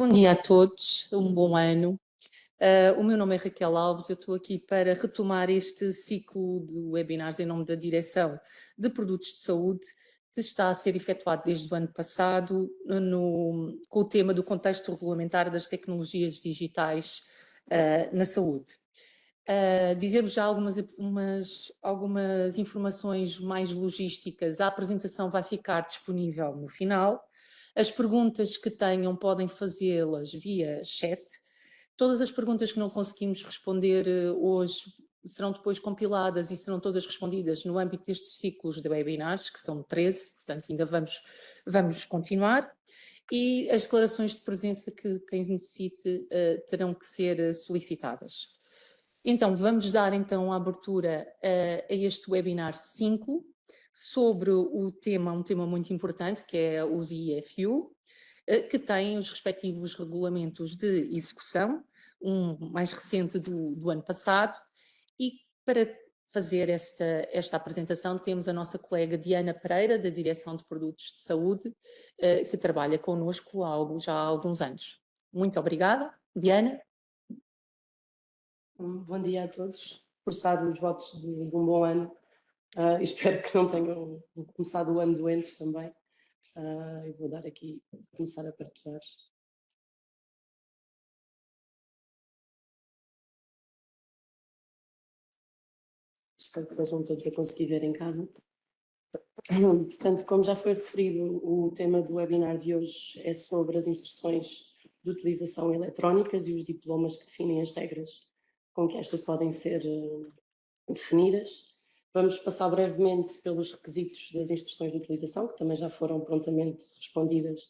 Bom dia a todos, um bom ano. O meu nome é Raquel Alves, eu estou aqui para retomar este ciclo de webinars em nome da Direção de Produtos de Saúde, que está a ser efetuado desde o ano passado, com o tema do contexto regulamentar das tecnologias digitais na saúde. Dizer-vos já algumas informações mais logísticas. A apresentação vai ficar disponível no final. As perguntas que tenham podem fazê-las via chat. Todas as perguntas que não conseguimos responder hoje serão depois compiladas e serão todas respondidas no âmbito destes ciclos de webinars, que são 13, portanto ainda vamos continuar. E as declarações de presença que quem necessite terão que ser solicitadas. Então, vamos dar então a abertura a este webinar 5 sobre um tema muito importante, que é os IFU, que tem os respectivos regulamentos de execução, um mais recente do ano passado, e para fazer esta apresentação temos a nossa colega Diana Pereira, da Direção de Produtos de Saúde, que trabalha connosco já há alguns anos. Muito obrigada, Diana. Bom dia a todos, forçado os votos de um bom ano. Espero que não tenham começado o ano doentes também. Eu vou dar aqui, começar a partilhar. Espero que estejam todos a conseguir ver em casa. Portanto, como já foi referido, o tema do webinar de hoje é sobre as instruções de utilização eletrónicas e os diplomas que definem as regras com que estas podem ser definidas. Vamos passar brevemente pelos requisitos das instruções de utilização, que também já foram prontamente respondidas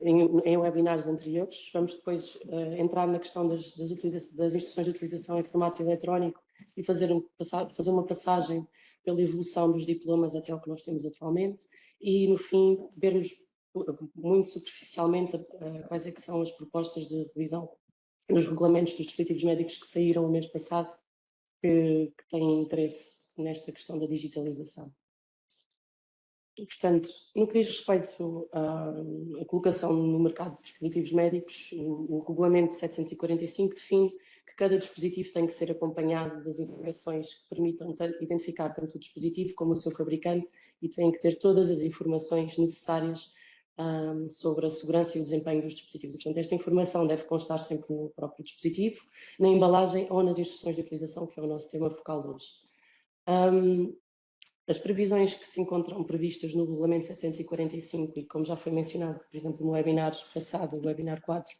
em webinars anteriores. Vamos depois entrar na questão das instruções de utilização em formato eletrónico e fazer uma passagem pela evolução dos diplomas até ao que nós temos atualmente e, no fim, vermos muito superficialmente quais é que são as propostas de revisão dos regulamentos dos dispositivos médicos que saíram o mês passado, que têm interesse nesta questão da digitalização. E, portanto, no que diz respeito à colocação no mercado de dispositivos médicos, o Regulamento 745 define que cada dispositivo tem que ser acompanhado das informações que permitam identificar tanto o dispositivo como o seu fabricante e tem que ter todas as informações necessárias sobre a segurança e o desempenho dos dispositivos. Portanto, esta informação deve constar sempre no próprio dispositivo, na embalagem ou nas instruções de utilização, que é o nosso tema focal de hoje. As previsões que se encontram previstas no Regulamento 745 e como já foi mencionado, por exemplo, no webinar passado, o webinar 4,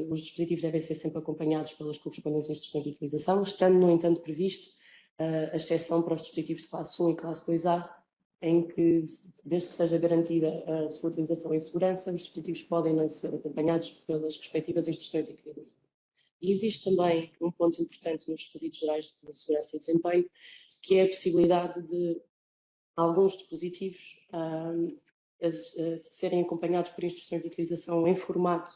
os dispositivos devem ser sempre acompanhados pelas correspondentes instruções de utilização, estando, no entanto, previsto a exceção para os dispositivos de classe 1 e classe 2A, em que, desde que seja garantida a sua utilização em segurança, os dispositivos podem não ser acompanhados pelas respectivas instruções de utilização. E existe também um ponto importante nos requisitos gerais de segurança e desempenho, que é a possibilidade de alguns dispositivos serem acompanhados por instruções de utilização em formato,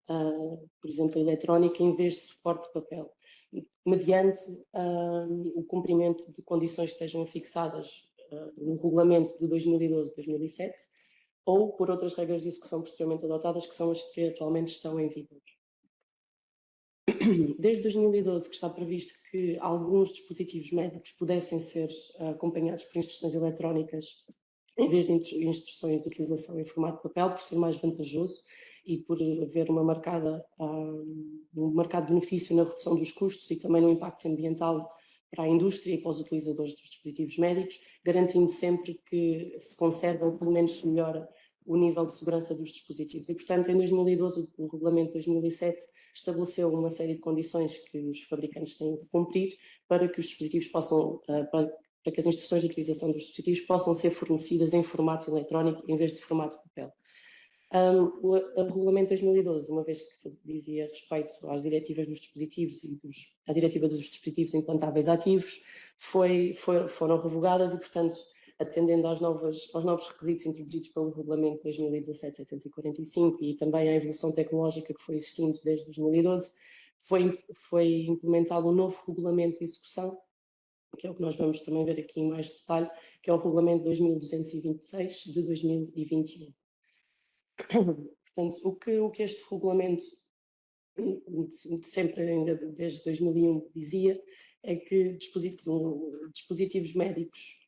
por exemplo, eletrónico, em vez de suporte de papel, mediante o cumprimento de condições que estejam fixadas no regulamento de 2012-2007 ou por outras regras disso que são posteriormente adotadas, que são as que atualmente estão em vigor. Desde 2012 que está previsto que alguns dispositivos médicos pudessem ser acompanhados por instruções eletrónicas em vez de instruções de utilização em formato de papel, por ser mais vantajoso e por haver um marcado benefício na redução dos custos e também no impacto ambiental para a indústria e para os utilizadores dos dispositivos médicos, garantindo sempre que se conserva ou pelo menos se melhora o nível de segurança dos dispositivos. E, portanto, em 2012, o Regulamento de 2007 estabeleceu uma série de condições que os fabricantes têm de cumprir para que os dispositivos para que as instruções de utilização dos dispositivos possam ser fornecidas em formato eletrónico em vez de formato de papel. O Regulamento de 2012, uma vez que dizia respeito às diretivas dos dispositivos e à diretiva dos dispositivos implantáveis ativos, foram revogadas e, portanto, atendendo aos novos requisitos introduzidos pelo Regulamento 2017-745 e também à evolução tecnológica que foi existindo desde 2012, foi implementado um novo Regulamento de Execução, que é o que nós vamos também ver aqui em mais detalhe, que é o Regulamento 2226 de 2021. Portanto, o que este regulamento sempre, ainda desde 2001, dizia é que dispositivos médicos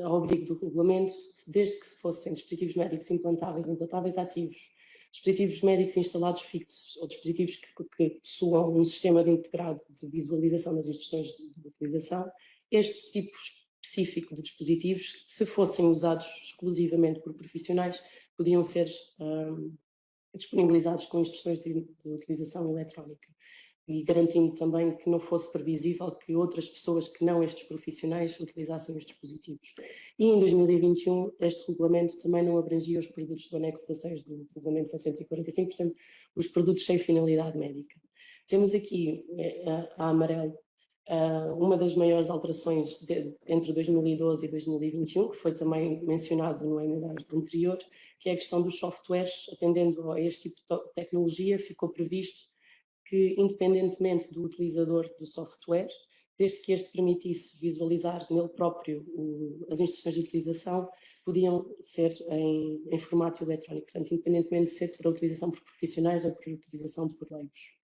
ao abrigo do regulamento, desde que se fossem dispositivos médicos implantáveis ativos, dispositivos médicos instalados fixos ou dispositivos que possuam um sistema integrado de visualização das instruções de utilização, este tipo específico de dispositivos, se fossem usados exclusivamente por profissionais, podiam ser disponibilizados com instruções de utilização eletrónica e garantindo também que não fosse previsível que outras pessoas que não estes profissionais utilizassem os dispositivos. E em 2021 este regulamento também não abrangia os produtos do anexo 16 do regulamento 745, portanto os produtos sem finalidade médica. Temos aqui a amarelo uma das maiores alterações entre 2012 e 2021, que foi também mencionado no webinar anterior, que é a questão dos softwares. Atendendo a este tipo de tecnologia, ficou previsto que, independentemente do utilizador do software, desde que este permitisse visualizar nele próprio as instruções de utilização, podiam ser em formato eletrónico, portanto, independentemente de ser para utilização por profissionais ou por utilização por leigos.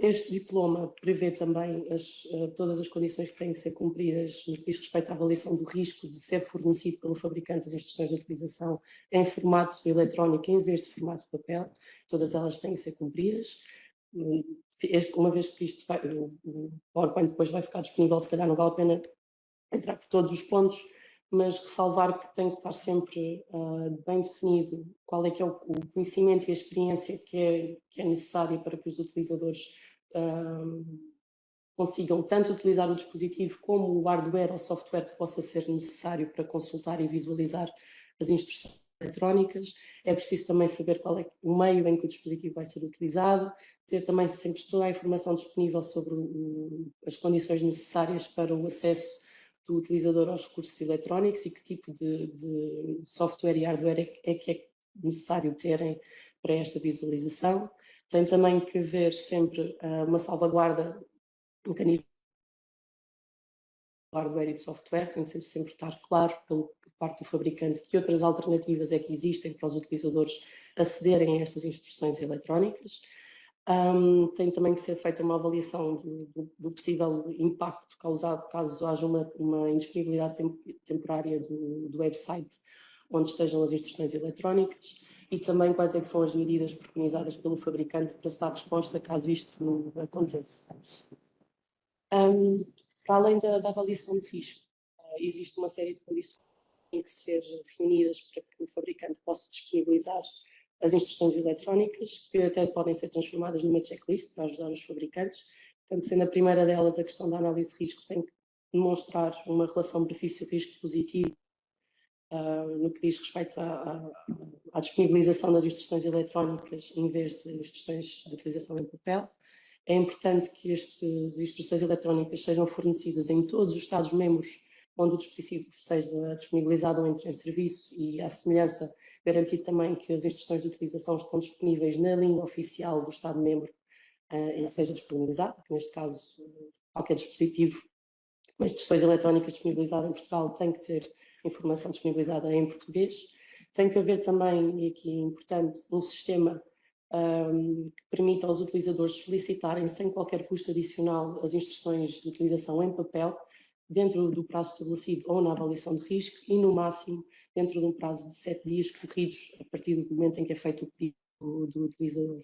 Este diploma prevê também todas as condições que têm que ser cumpridas no que diz respeito à avaliação do risco de ser fornecido pelo fabricante as instruções de utilização em formato eletrónico em vez de formato de papel. Todas elas têm que ser cumpridas. Uma vez que o PowerPoint depois vai ficar disponível, se calhar não vale a pena entrar por todos os pontos, mas ressalvar que tem que estar sempre bem definido qual é que é o conhecimento e a experiência que é necessária para que os utilizadores consigam tanto utilizar o dispositivo como o hardware ou software que possa ser necessário para consultar e visualizar as instruções eletrónicas. É preciso também saber qual é o meio em que o dispositivo vai ser utilizado, ter também sempre toda a informação disponível sobre as condições necessárias para o acesso do utilizador aos recursos eletrónicos e que tipo de software e hardware é que é necessário terem para esta visualização. Tem também que haver sempre uma salvaguarda, um mecanismo de hardware e de software, tem que sempre estar claro por parte do fabricante que outras alternativas é que existem para os utilizadores acederem a estas instruções eletrónicas. Tem também que ser feita uma avaliação do possível impacto causado caso haja uma indisponibilidade temporária do website onde estejam as instruções eletrónicas e também quais é que são as medidas preconizadas pelo fabricante para se dar resposta caso isto não aconteça. Para além da avaliação de risco, existe uma série de condições que têm que ser reunidas para que o fabricante possa disponibilizar as instruções eletrónicas, que até podem ser transformadas numa checklist para ajudar os fabricantes. Portanto, sendo a primeira delas a questão da análise de risco, tem que demonstrar uma relação benefício-risco positivo no que diz respeito à disponibilização das instruções eletrónicas em vez de instruções de utilização em papel. É importante que estas instruções eletrónicas sejam fornecidas em todos os Estados-membros onde o dispositivo seja disponibilizado ou entre em serviço e, à semelhança, garantir também que as instruções de utilização estão disponíveis na língua oficial do Estado-membro e seja disponibilizado, porque neste caso qualquer dispositivo com instruções eletrónicas disponibilizado em Portugal tem que ter informação disponibilizada em português. Tem que haver também, e aqui é importante, um sistema que permita aos utilizadores solicitarem sem qualquer custo adicional as instruções de utilização em papel, dentro do prazo estabelecido ou na avaliação de risco e, no máximo, dentro de um prazo de 7 dias corridos a partir do momento em que é feito o pedido do utilizador.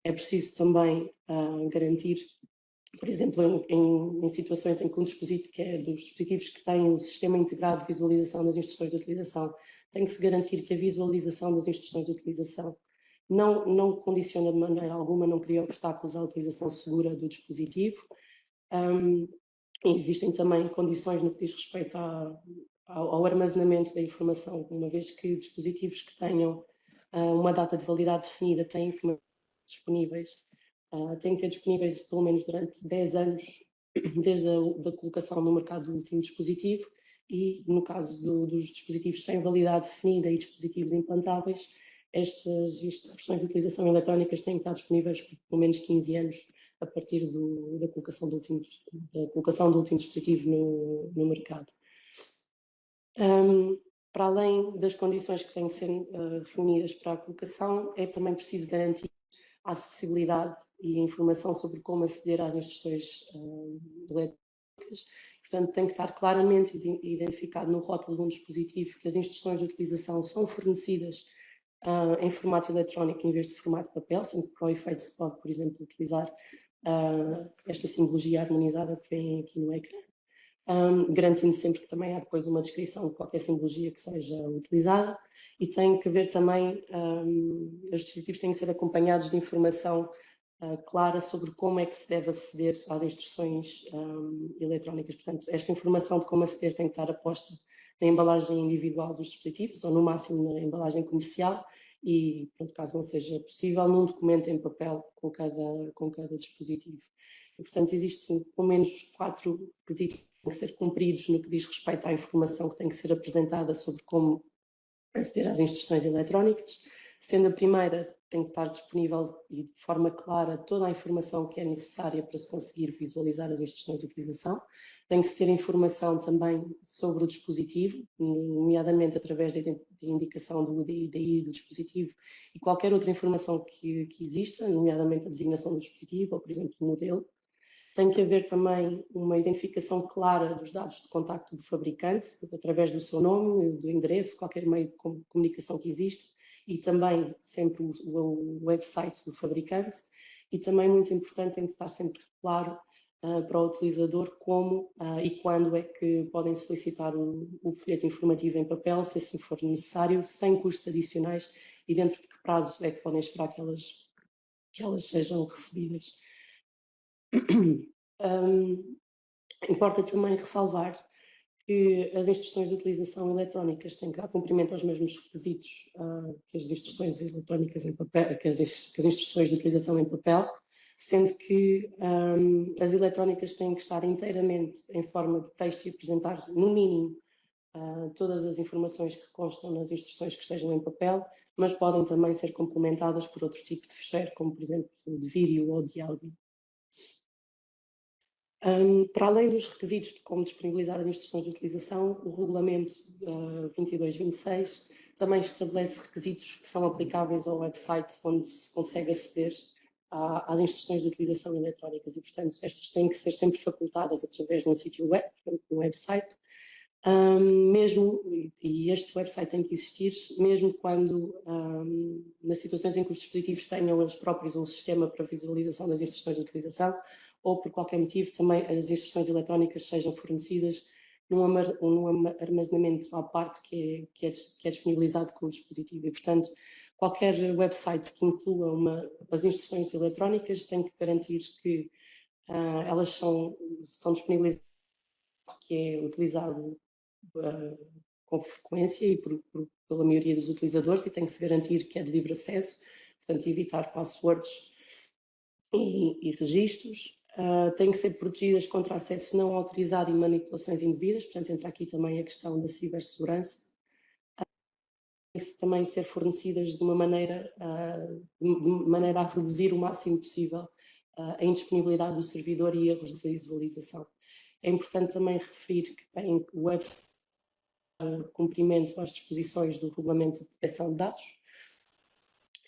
É preciso também garantir, por exemplo, em situações em que um dispositivo, que é dos dispositivos que têm o sistema integrado de visualização das instruções de utilização, tem que se garantir que a visualização das instruções de utilização não condiciona de maneira alguma, não cria obstáculos à utilização segura do dispositivo. Existem também condições no que diz respeito ao armazenamento da informação, uma vez que dispositivos que tenham uma data de validade definida têm que manter disponíveis, têm que ter disponíveis pelo menos durante 10 anos, desde a colocação no mercado do último dispositivo, e no caso dos dispositivos sem validade definida e dispositivos implantáveis, estas instruções de utilização eletrónicas têm que estar disponíveis por pelo menos 15 anos a partir da colocação do último dispositivo no mercado. Para além das condições que têm que ser reunidas para a colocação, é também preciso garantir a acessibilidade e a informação sobre como aceder às instruções eletrónicas. Portanto, tem que estar claramente identificado no rótulo de um dispositivo que as instruções de utilização são fornecidas em formato eletrónico em vez de formato de papel, sendo que para o efeito se pode, por exemplo, utilizar esta simbologia harmonizada que vem aqui no ecrã, garantindo sempre que também há depois uma descrição de qualquer simbologia que seja utilizada, e tem que haver também, os dispositivos têm que ser acompanhados de informação clara sobre como é que se deve aceder às instruções eletrónicas. Portanto, esta informação de como aceder tem que estar aposta na embalagem individual dos dispositivos, ou no máximo na embalagem comercial, e, pronto, caso não seja possível, num documento em papel com cada dispositivo. E, portanto, existem pelo menos 4 requisitos que têm que ser cumpridos no que diz respeito à informação que tem que ser apresentada sobre como aceder às instruções eletrónicas, sendo a primeira tem que estar disponível e de forma clara toda a informação que é necessária para se conseguir visualizar as instruções de utilização. Tem que se ter informação também sobre o dispositivo, nomeadamente através da indicação do DI do dispositivo e qualquer outra informação que exista, nomeadamente a designação do dispositivo ou, por exemplo, o modelo. Tem que haver também uma identificação clara dos dados de contacto do fabricante, através do seu nome, do endereço, qualquer meio de comunicação que existe, e também sempre o website do fabricante. E também, muito importante, tem que estar sempre claro para o utilizador como e quando é que podem solicitar o folheto informativo em papel, se assim for necessário, sem custos adicionais, e dentro de que prazo é que podem esperar que elas sejam recebidas. Importa também ressalvar que as instruções de utilização eletrónicas têm que dar cumprimento aos mesmos requisitos que as instruções eletrónicas em papel, que as instruções de utilização em papel, sendo que as eletrónicas têm que estar inteiramente em forma de texto e apresentar, no mínimo, todas as informações que constam nas instruções que estejam em papel, mas podem também ser complementadas por outro tipo de ficheiro, como, por exemplo, de vídeo ou de áudio. Para além dos requisitos de como disponibilizar as instruções de utilização, o Regulamento 2226 também estabelece requisitos que são aplicáveis ao website onde se consegue aceder às instruções de utilização eletrónicas e, portanto, estas têm que ser sempre facultadas através de um sítio web, portanto, um website, e este website tem que existir mesmo quando, nas situações em que os dispositivos tenham eles próprios um sistema para visualização das instruções de utilização, ou por qualquer motivo também as instruções eletrónicas sejam fornecidas num armazenamento à parte que é disponibilizado com o dispositivo. E, portanto, qualquer website que inclua as instruções eletrónicas tem que garantir que elas são disponibilizadas, que é utilizado com frequência e pela maioria dos utilizadores, e tem que se garantir que é de livre acesso, portanto, evitar passwords e registros. Têm que ser protegidas contra acesso não autorizado e manipulações indevidas, portanto entra aqui também a questão da cibersegurança. Tem que também ser fornecidas de maneira a reduzir o máximo possível a indisponibilidade do servidor e erros de visualização. É importante também referir que tem o website cumprimento às disposições do Regulamento de Proteção de Dados,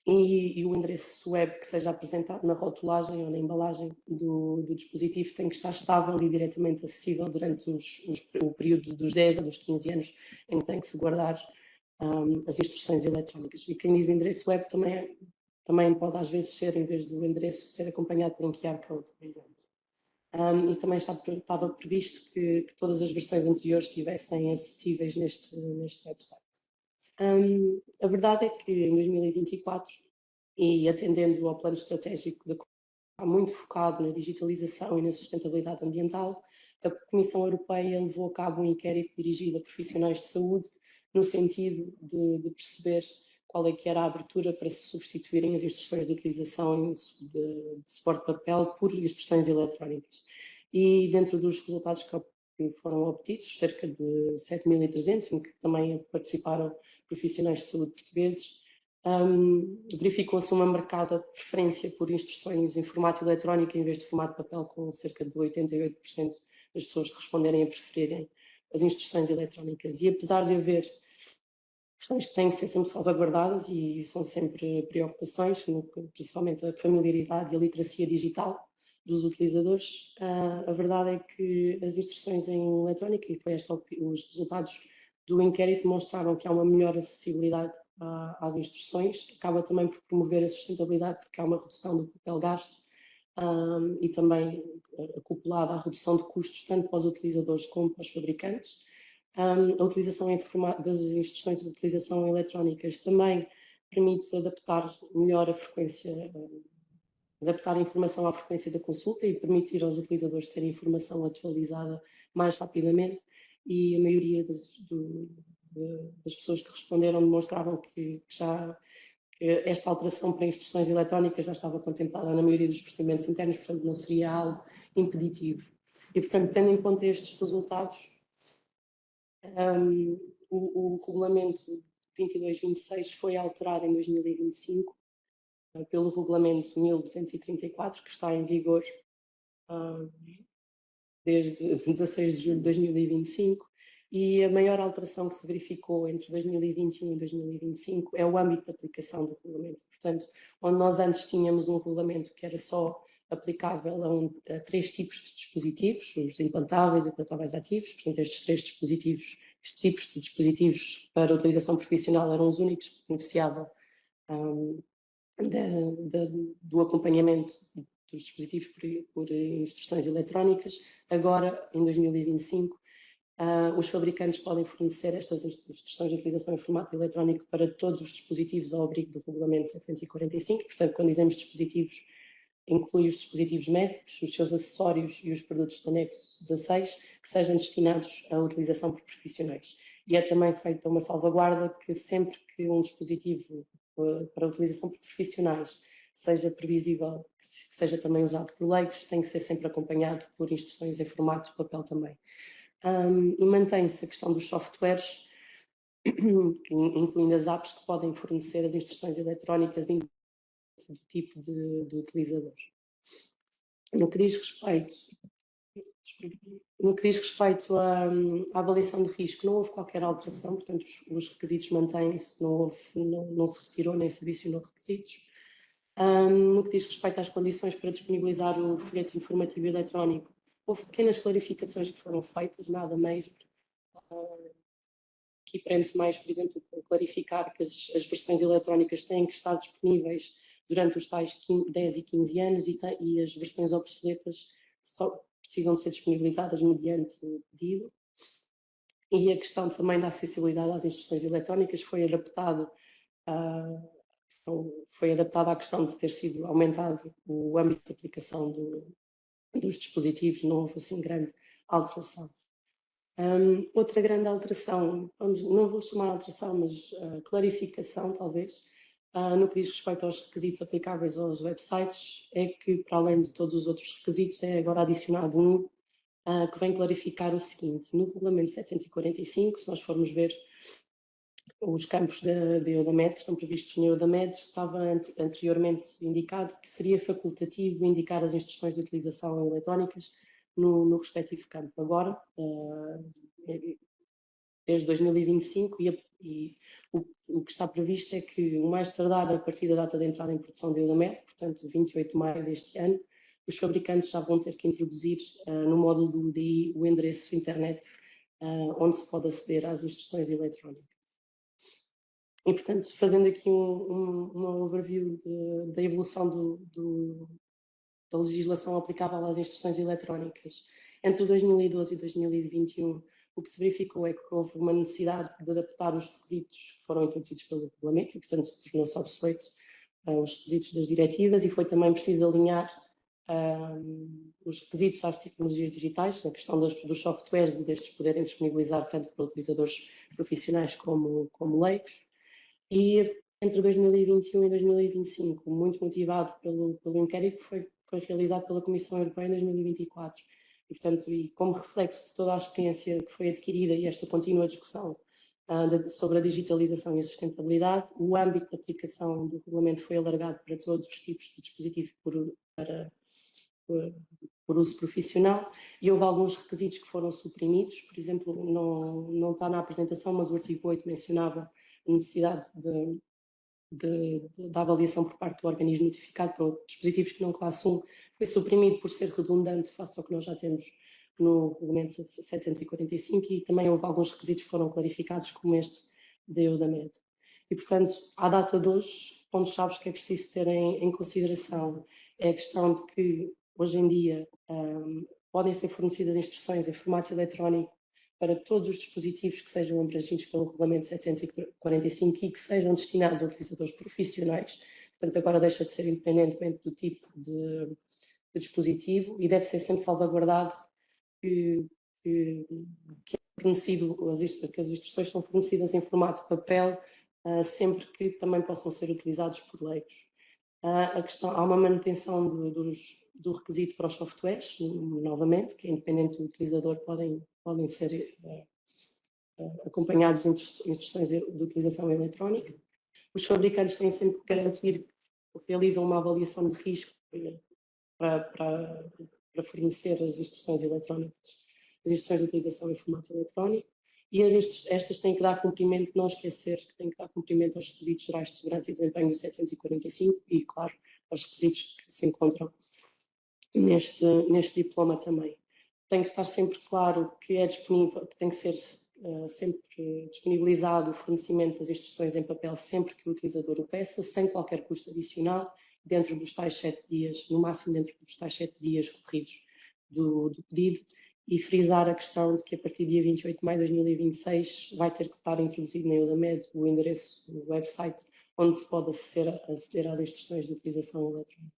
e o endereço web que seja apresentado na rotulagem ou na embalagem do dispositivo tem que estar estável e diretamente acessível durante o período dos 10 a dos 15 anos em que tem que se guardar as instruções eletrónicas. E quem diz endereço web também pode às vezes ser, em vez do endereço, ser acompanhado por um QR Code, por exemplo. E também estava previsto que todas as versões anteriores estivessem acessíveis neste website. A verdade é que em 2024, e atendendo ao plano estratégico da está muito focado na digitalização e na sustentabilidade ambiental, a Comissão Europeia levou a cabo um inquérito dirigido a profissionais de saúde no sentido de perceber qual é que era a abertura para se substituírem as instruções de utilização de suporte de papel por instruções eletrónicas. E dentro dos resultados que foram obtidos, cerca de 7.300, em que também participaram profissionais de saúde portugueses, verificou-se uma marcada preferência por instruções em formato eletrónico em vez de formato de papel, com cerca de 88% das pessoas que responderem a preferirem as instruções eletrónicas. E apesar de haver questões que têm que ser sempre salvaguardadas e são sempre preocupações, principalmente a familiaridade e a literacia digital dos utilizadores. A verdade é que as instruções em eletrónica, e foi os resultados do inquérito demonstraram que há uma melhor acessibilidade às instruções, acaba também por promover a sustentabilidade, porque há uma redução do papel gasto e também acoplada à redução de custos, tanto para os utilizadores como para os fabricantes. A utilização das instruções de utilização eletrónicas também permite adaptar melhor a frequência, adaptar a informação à frequência da consulta e permitir aos utilizadores terem informação atualizada mais rapidamente, e a maioria das pessoas que responderam demonstravam que esta alteração para instruções eletrónicas já estava contemplada na maioria dos procedimentos internos, portanto não seria algo impeditivo. E, portanto, tendo em conta estes resultados, o regulamento 2226 foi alterado em 2025 pelo regulamento 1234, que está em vigor desde 16 de julho de 2025, e a maior alteração que se verificou entre 2021 e 2025 é o âmbito de aplicação do regulamento. Portanto, onde nós antes tínhamos um regulamento que era só aplicável a 3 tipos de dispositivos, os implantáveis ativos, portanto estes 3 dispositivos, estes tipos de dispositivos para utilização profissional eram os únicos que beneficiavam do acompanhamento dos dispositivos por instruções eletrónicas. Agora, em 2025, os fabricantes podem fornecer estas instruções de utilização em formato eletrónico para todos os dispositivos ao abrigo do Regulamento 745. Portanto, quando dizemos dispositivos, inclui os dispositivos médicos, os seus acessórios e os produtos do anexo 16 que sejam destinados à utilização por profissionais. E é também feita uma salvaguarda que sempre que um dispositivo para utilização por profissionais seja previsível que seja também usado por leigos, tem que ser sempre acompanhado por instruções em formato de papel também. E mantém-se a questão dos softwares, incluindo as apps que podem fornecer as instruções eletrónicas do tipo de utilizador. No que diz respeito à avaliação de risco, não houve qualquer alteração, portanto os requisitos mantêm-se, não se retirou nem se adicionou requisitos. No que diz respeito às condições para disponibilizar o folheto informativo eletrónico, houve pequenas clarificações que foram feitas, nada mesmo. Aqui prende-se mais, por exemplo, para clarificar que as versões eletrónicas têm que estar disponíveis durante os tais 10 e 15 anos e as versões obsoletas só precisam de ser disponibilizadas mediante pedido. E a questão também da acessibilidade às instruções eletrónicas foi adaptada à questão de ter sido aumentado o âmbito de aplicação dos dispositivos, não houve assim grande alteração. Outra grande alteração, não vou chamar alteração, mas clarificação talvez, no que diz respeito aos requisitos aplicáveis aos websites, é que para além de todos os outros requisitos é agora adicionado um que vem clarificar o seguinte: no regulamento 745, se nós formos ver os campos da Eudamed que estão previstos na Eudamed, estava anteriormente indicado que seria facultativo indicar as instruções de utilização eletrónicas no respectivo campo. Agora, desde 2025, e o que está previsto é que, o mais tardar a partir da data de entrada em produção da Eudamed, portanto 28 de maio deste ano, os fabricantes já vão ter que introduzir no módulo do UDI o endereço internet onde se pode aceder às instruções eletrónicas. E, portanto, fazendo aqui uma overview da evolução da legislação aplicável às instruções eletrónicas, entre 2012 e 2021, o que se verificou é que houve uma necessidade de adaptar os requisitos que foram introduzidos pelo regulamento e, portanto, tornou-se obsoleto os requisitos das diretivas, e foi também preciso alinhar os requisitos às tecnologias digitais, na questão dos softwares e destes poderem disponibilizar tanto para utilizadores profissionais como leigos. E entre 2021 e 2025, muito motivado pelo inquérito que foi realizado pela Comissão Europeia em 2024, e portanto, e como reflexo de toda a experiência que foi adquirida e esta contínua discussão sobre a digitalização e a sustentabilidade, o âmbito de aplicação do regulamento foi alargado para todos os tipos de dispositivos por uso profissional, e houve alguns requisitos que foram suprimidos. Por exemplo, não está na apresentação, mas o artigo 8 mencionava a necessidade da avaliação por parte do organismo notificado para dispositivos que não classe 1 foi suprimido por ser redundante face ao que nós já temos no Regulamento 745 e também houve alguns requisitos que foram clarificados, como este da EUDAMED. E, portanto, à data de hoje, pontos-chave que é preciso ter em consideração é a questão de que, hoje em dia, podem ser fornecidas instruções em formato eletrónico para todos os dispositivos que sejam abrangidos pelo Regulamento 745 e que sejam destinados a utilizadores profissionais. Portanto, agora deixa de ser independentemente do tipo de dispositivo e deve ser sempre salvaguardado que é fornecido, que as instruções são fornecidas em formato de papel, sempre que também possam ser utilizados por leigos. Há uma manutenção do requisito para os softwares, novamente, que é independente do utilizador, podem ser acompanhados de instruções de utilização eletrónica. Os fabricantes têm sempre que garantir que realizam uma avaliação de risco para fornecer as instruções eletrónicas, as instruções de utilização em formato eletrónico, e estas têm que dar cumprimento, não esquecer que têm que dar cumprimento aos requisitos gerais de segurança e desempenho do 745 e, claro, aos requisitos que se encontram neste diploma também. Tem que estar sempre claro que é disponível, que tem que ser sempre disponibilizado o fornecimento das instruções em papel sempre que o utilizador o peça, sem qualquer custo adicional, dentro dos tais 7 dias, no máximo dentro dos tais 7 dias corridos do pedido, e frisar a questão de que a partir do dia 28 de maio de 2026 vai ter que estar introduzido na EUDAMED o endereço, o website, onde se pode aceder às instruções de utilização eletrónicas.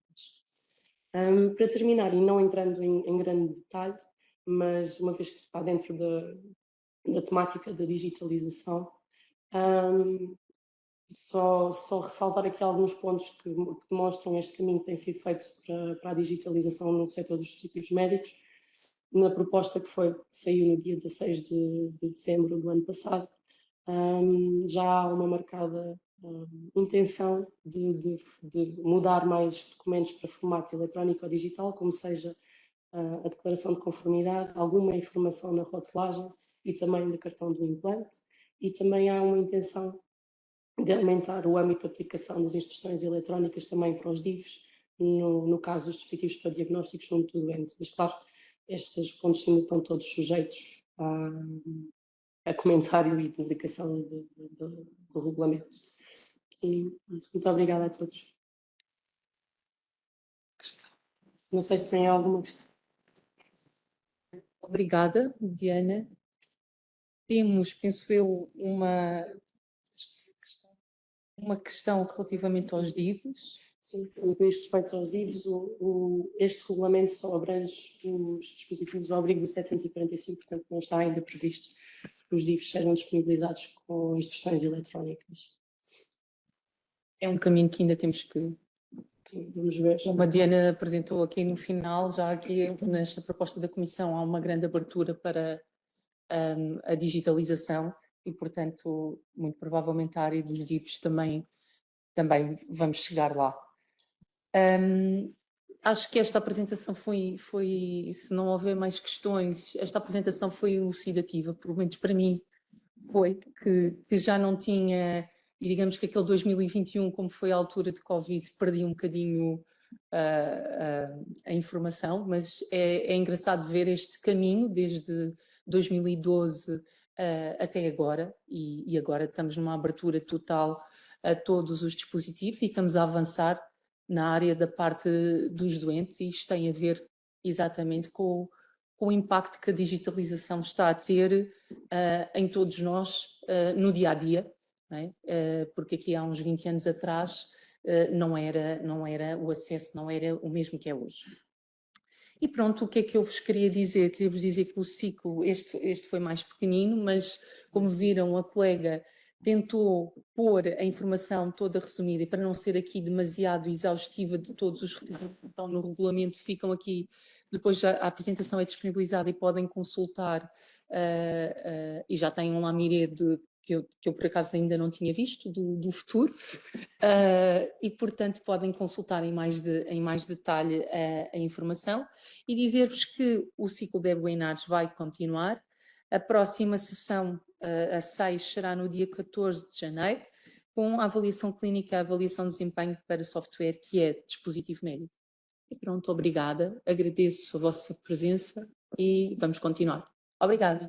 Para terminar, e não entrando em grande detalhe, mas uma vez que está dentro da temática da digitalização, só ressalvar aqui alguns pontos que demonstram este caminho que tem sido feito para a digitalização no setor dos dispositivos médicos. Na proposta que saiu no dia 16 de dezembro do ano passado, já há uma marcada intenção de mudar mais documentos para formato eletrónico ou digital, como seja a declaração de conformidade, alguma informação na rotulagem e também no cartão do implante, e também há uma intenção de aumentar o âmbito de aplicação das instruções eletrónicas também para os DIVs, no caso dos dispositivos para diagnósticos junto do doente. Mas, claro, estes pontos ainda estão todos sujeitos a comentário e publicação do regulamento. E muito obrigada a todos. Não sei se têm alguma questão. Obrigada, Diana. Temos, penso eu, uma questão relativamente aos DIVs. Sim, no que diz respeito aos DIVs, este regulamento só abrange os dispositivos ao abrigo do 745, portanto não está ainda previsto que os DIVs sejam disponibilizados com instruções eletrónicas. É um caminho que ainda temos que... Sim, vamos ver. Como a Diana apresentou aqui no final, já aqui nesta proposta da Comissão há uma grande abertura para a digitalização e, portanto, muito provavelmente a área dos DIVs também vamos chegar lá. Acho que esta apresentação foi, se não houver mais questões, esta apresentação foi elucidativa, pelo menos para mim foi, que já não tinha, e digamos que aquele 2021, como foi a altura de Covid, perdi um bocadinho a informação, mas é engraçado ver este caminho desde 2012 até agora, e agora estamos numa abertura total a todos os dispositivos e estamos a avançar na área da parte dos doentes, e isto tem a ver exatamente com o impacto que a digitalização está a ter em todos nós no dia-a-dia, não é? Porque aqui há uns 20 anos atrás não era o acesso, não era o mesmo que é hoje. E pronto, o que é que eu vos queria dizer? Queria vos dizer que o ciclo, este foi mais pequenino, mas como viram, a colega tentou pôr a informação toda resumida, e para não ser aqui demasiado exaustiva de todos os que estão no regulamento, ficam aqui, depois a apresentação é disponibilizada e podem consultar, e já têm um lamiré que eu por acaso ainda não tinha visto, do futuro, e portanto podem consultar em mais detalhe a informação, e dizer-vos que o ciclo de webinars vai continuar. A próxima sessão, a 6, será no dia 14 de janeiro, com a avaliação clínica, a avaliação de desempenho para software, que é dispositivo médico. E pronto, obrigada, agradeço a vossa presença e vamos continuar. Obrigada.